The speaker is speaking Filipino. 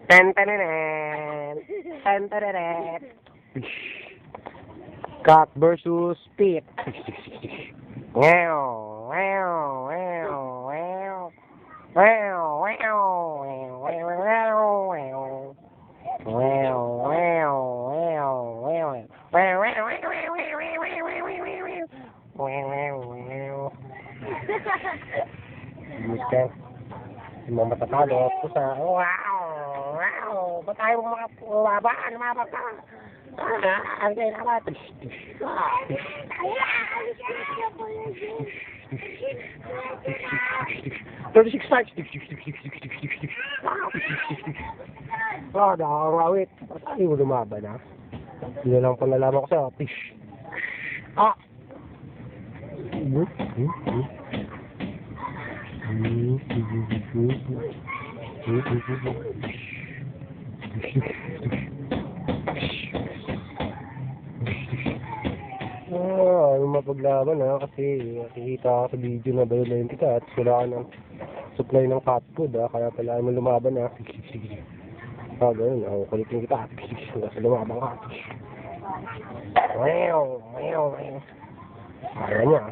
Ten-ten-ten. Ten-ten-ten. Cat versus Pete. Wow, wow, wow, wow. Wow, wow, wow, wow, wow. Wow, wow, wow, wow. Wow, wow, wow, wow, wow, wow, wow. Wow, wow, wow. Gusto. Yung mga matatalo. Pusa. Wow, wow. Ba't tayo mga laban? Lumabang ka. Ang kayo naman. 36 strikes. Nakakawit. Ba't tayo lumaban, ha? Hindi na lang palalaman ko sa'yo. Tish. Ah! Yung mapaglaban ha, kasi nakikita ka sa video na violent ka at wala ka ng supply ng cat food ha, kaya kailangan mo lumaban ha. Ganun, kulitin kita. Kasi lumaban ka. Ayaw niya.